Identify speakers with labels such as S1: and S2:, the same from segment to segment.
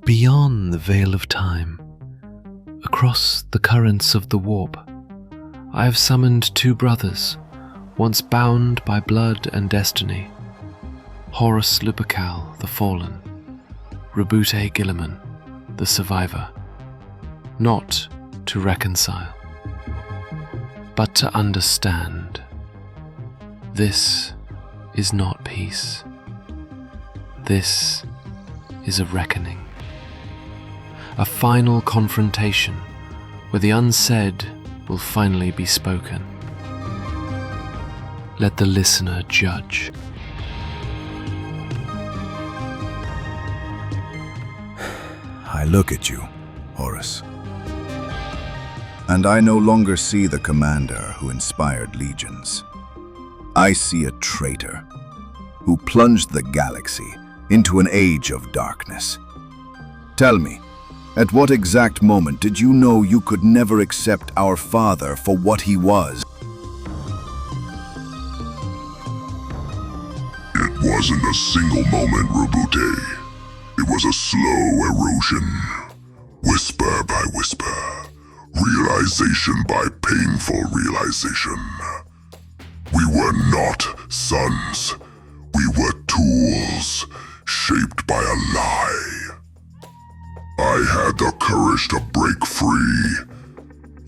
S1: Beyond the veil of time, across the currents of the warp, I have summoned two brothers, once bound by blood and destiny. Horus Lupercal, the fallen, Roboute Guilliman, the survivor. Not to reconcile, but to understand. This is not peace. This is a reckoning. A final confrontation where the unsaid will finally be spoken. Let the listener judge.
S2: I look at you, Horus, and I no longer see the commander who inspired legions. I see a traitor who plunged the galaxy into an age of darkness. Tell me, at what exact moment did you know you could never accept our father for what he was?
S3: It wasn't a single moment, Roboute. It was a slow erosion. Whisper by whisper. Realization by painful realization. We were not sons. We were tools, shaped by a lie. I had the courage to break free.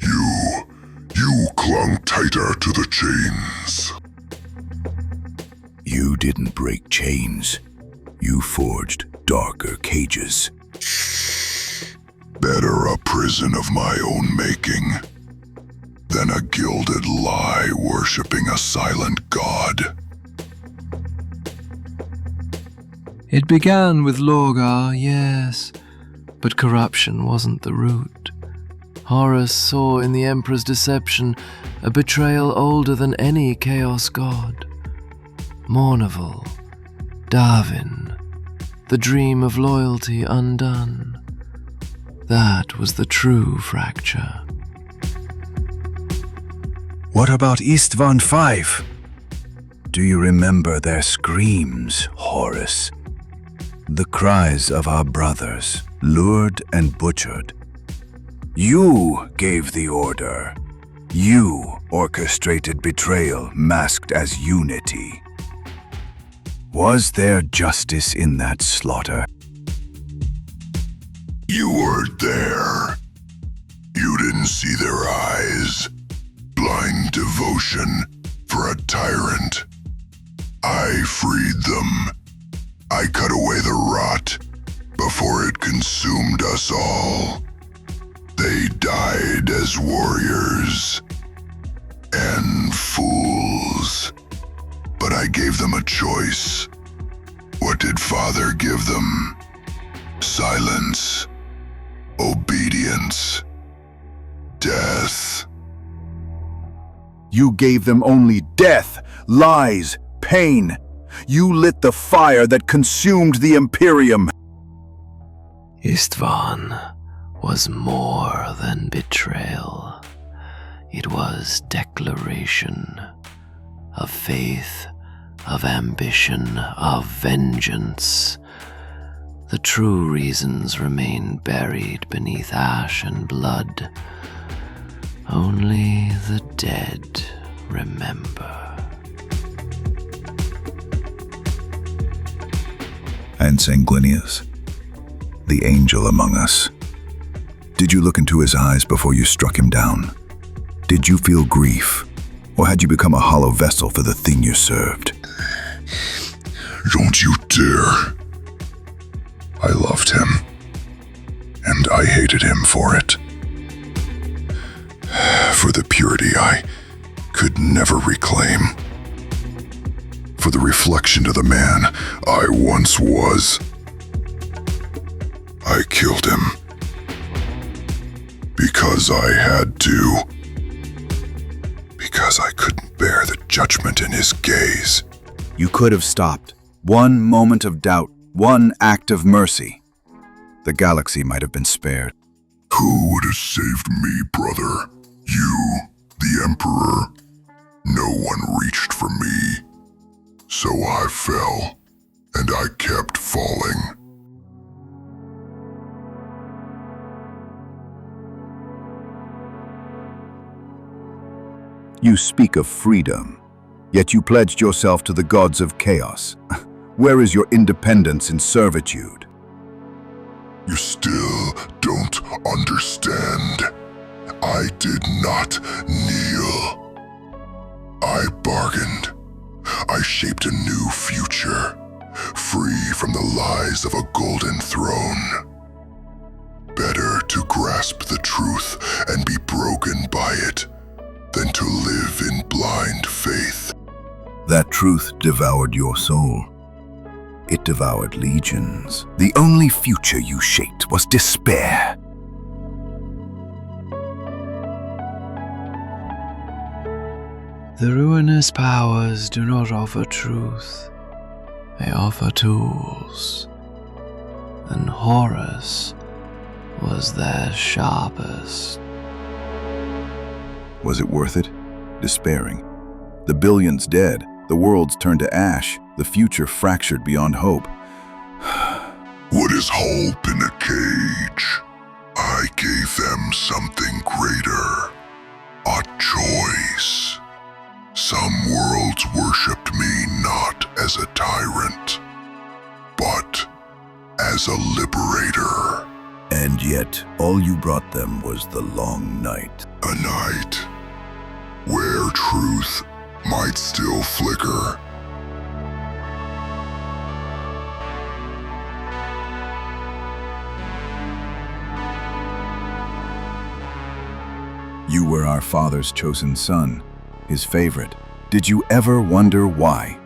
S3: You clung tighter to the chains.
S2: You didn't break chains. You forged darker cages.
S3: Better a prison of my own making than a gilded lie worshipping a silent god.
S1: It began with Lorgar, yes, but corruption wasn't the root. Horus saw in the Emperor's deception a betrayal older than any Chaos god. Mournival, Darwin, the dream of loyalty undone. That was the true fracture.
S2: What about Istvaan 5? Do you remember their screams, Horus? The cries of our brothers, lured and butchered. You gave the order. You orchestrated betrayal masked as unity. Was there justice in that slaughter?
S3: You weren't there. You didn't see their eyes. Blind devotion for a tyrant. I freed them. I cut away the rot before it consumed us all. They died as warriors and fools. But I gave them a choice. What did Father give them? Silence, obedience, death.
S2: You gave them only death, lies, pain. You lit the fire that consumed the Imperium.
S1: Istvaan was more than betrayal. It was declaration of faith, of ambition, of vengeance. The true reasons remain buried beneath ash and blood. Only the dead remember.
S2: And Sanguinius, the angel among us. Did you look into his eyes before you struck him down? Did you feel grief? Or had you become a hollow vessel for the thing you served?
S3: Don't you dare. I loved him, and I hated him for it. For the purity I could never reclaim. For the reflection of the man I once was. I killed him. Because I had to. Because I couldn't bear the judgment in his gaze.
S2: You could have stopped. One moment of doubt, one act of mercy. The galaxy might have been spared.
S3: Who would have saved me, brother? You, the Emperor. No one reached for me. So I fell, and I kept falling.
S2: You speak of freedom, yet you pledged yourself to the gods of chaos. Where is your independence in servitude?
S3: You still don't understand. I did not kneel. I bargained. I shaped a new future, free from the lies of a golden throne. Better to grasp the truth and be broken by it than to live in blind faith.
S2: That truth devoured your soul. It devoured legions. The only future you shaped was despair.
S1: The ruinous powers do not offer truth. They offer tools. And Horus was their sharpest.
S2: Was it worth it? Despairing. The billions dead, the worlds turned to ash, the future fractured beyond hope.
S3: What is hope in a cage? I gave them something greater. A choice. Some worlds worshipped me not as a tyrant, but as a liberator.
S2: And yet, all you brought them was the long night.
S3: A night where truth might still flicker.
S2: You were our father's chosen son, his favorite. Did you ever wonder why?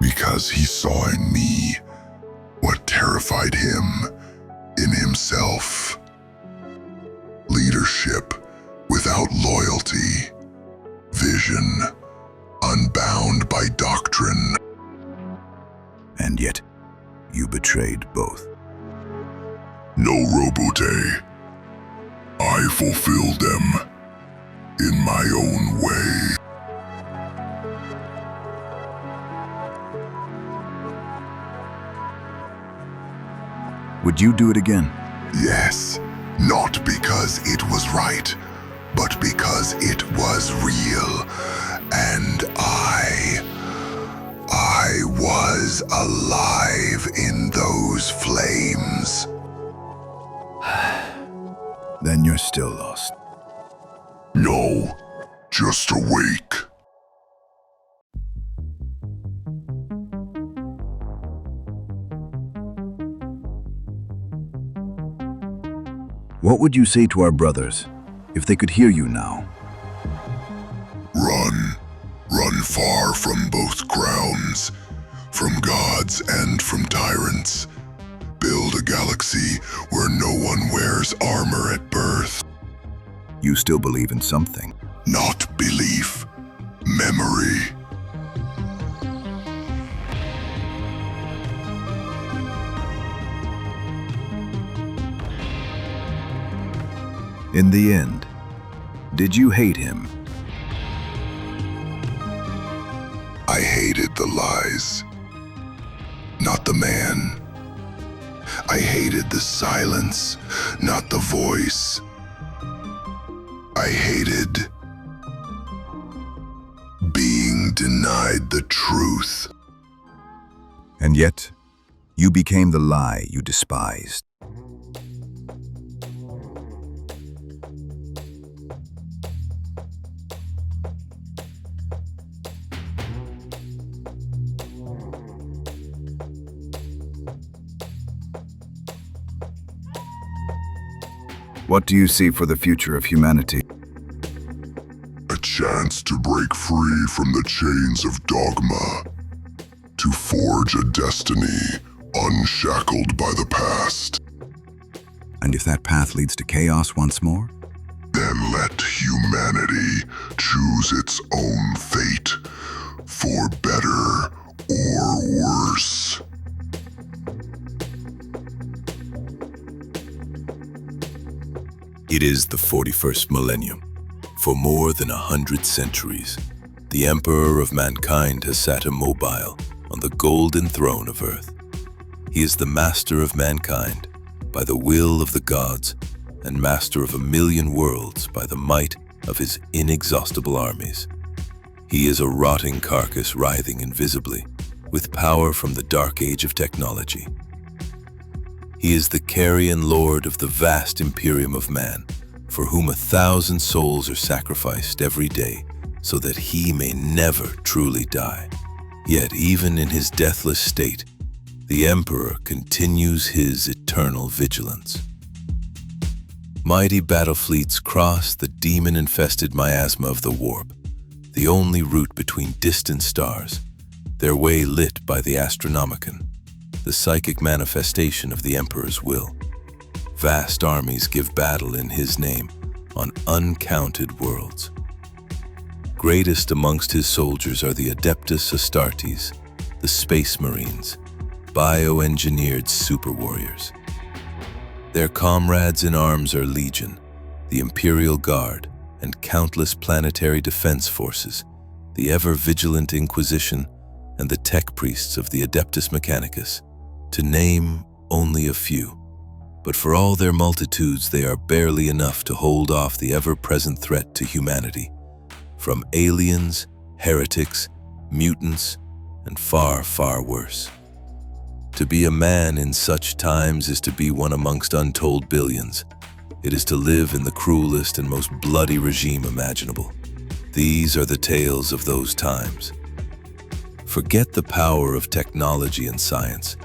S3: Because he saw in me what terrified him in himself. Leadership without loyalty. Vision unbound by doctrine.
S2: And yet, you betrayed both.
S3: No, Roboute. I fulfilled them in my own way.
S2: Would you do it again?
S3: Yes, not because it was right, but because it was real. And I was alive in those flames.
S2: Then you're still lost.
S3: No, just awake.
S2: What would you say to our brothers if they could hear you now?
S3: Run far from both grounds, from gods and from tyrants. Build a galaxy where no one wears armor at birth.
S2: You still believe in something.
S3: Not belief, memory.
S2: In the end, did you hate him?
S3: I hated the lies, not the man. I hated the silence, not the voice. I hated being denied the truth.
S2: And yet, you became the lie you despised. What do you see for the future of humanity?
S3: A chance to break free from the chains of dogma, to forge a destiny unshackled by the past.
S2: And if that path leads to chaos once more?
S3: Then let humanity choose its own fate, for better or worse.
S4: It is the 41st millennium. For more than 100 centuries, the Emperor of mankind has sat immobile on the golden throne of Earth. He is the master of mankind by the will of the gods and master of 1,000,000 worlds by the might of his inexhaustible armies. He is a rotting carcass writhing invisibly, with power from the dark age of technology. He is the carrion lord of the vast imperium of man, for whom 1,000 souls are sacrificed every day so that he may never truly die. Yet even in his deathless state, the Emperor continues his eternal vigilance. Mighty battle fleets cross the demon-infested miasma of the warp, the only route between distant stars, their way lit by the Astronomicon, the psychic manifestation of the Emperor's will. Vast armies give battle in his name on uncounted worlds. Greatest amongst his soldiers are the Adeptus Astartes, the Space Marines, bioengineered super warriors. Their comrades in arms are Legion, the Imperial Guard, and countless planetary defense forces, the ever-vigilant Inquisition, and the tech priests of the Adeptus Mechanicus, to name only a few. But for all their multitudes, they are barely enough to hold off the ever-present threat to humanity, from aliens, heretics, mutants, and far, far worse. To be a man in such times is to be one amongst untold billions. It is to live in the cruelest and most bloody regime imaginable. These are the tales of those times. Forget the power of technology and science,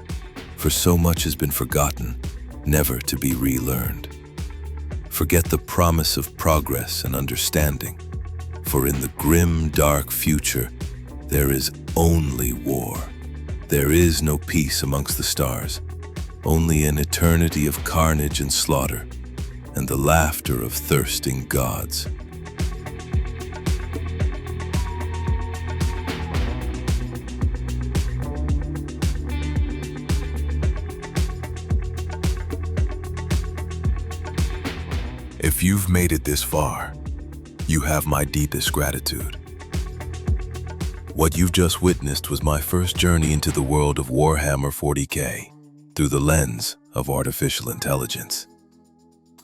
S4: for so much has been forgotten, never to be relearned. Forget the promise of progress and understanding, for in the grim, dark future, there is only war. There is no peace amongst the stars, only an eternity of carnage and slaughter, and the laughter of thirsting gods.
S5: If you've made it this far, you have my deepest gratitude. What you've just witnessed was my first journey into the world of Warhammer 40K through the lens of artificial intelligence.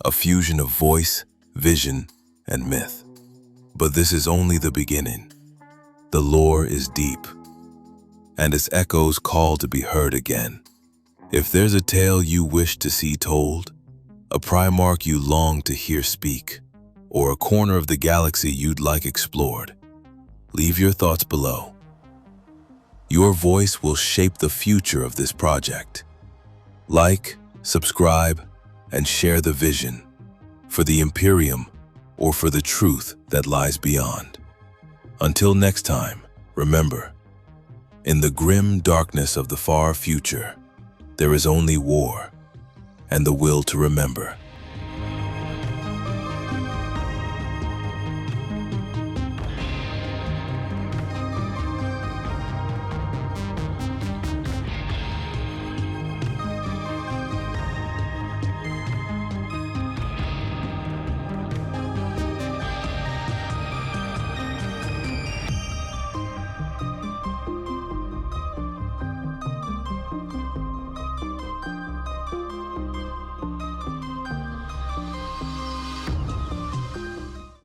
S5: A fusion of voice, vision, and myth. But this is only the beginning. The lore is deep, and its echoes call to be heard again. If there's a tale you wish to see told, a Primarch you long to hear speak, or a corner of the galaxy you'd like explored, leave your thoughts below. Your voice will shape the future of this project. Like, subscribe, and share the vision for the Imperium or for the truth that lies beyond. Until next time, remember, in the grim darkness of the far future, there is only war and the will to remember.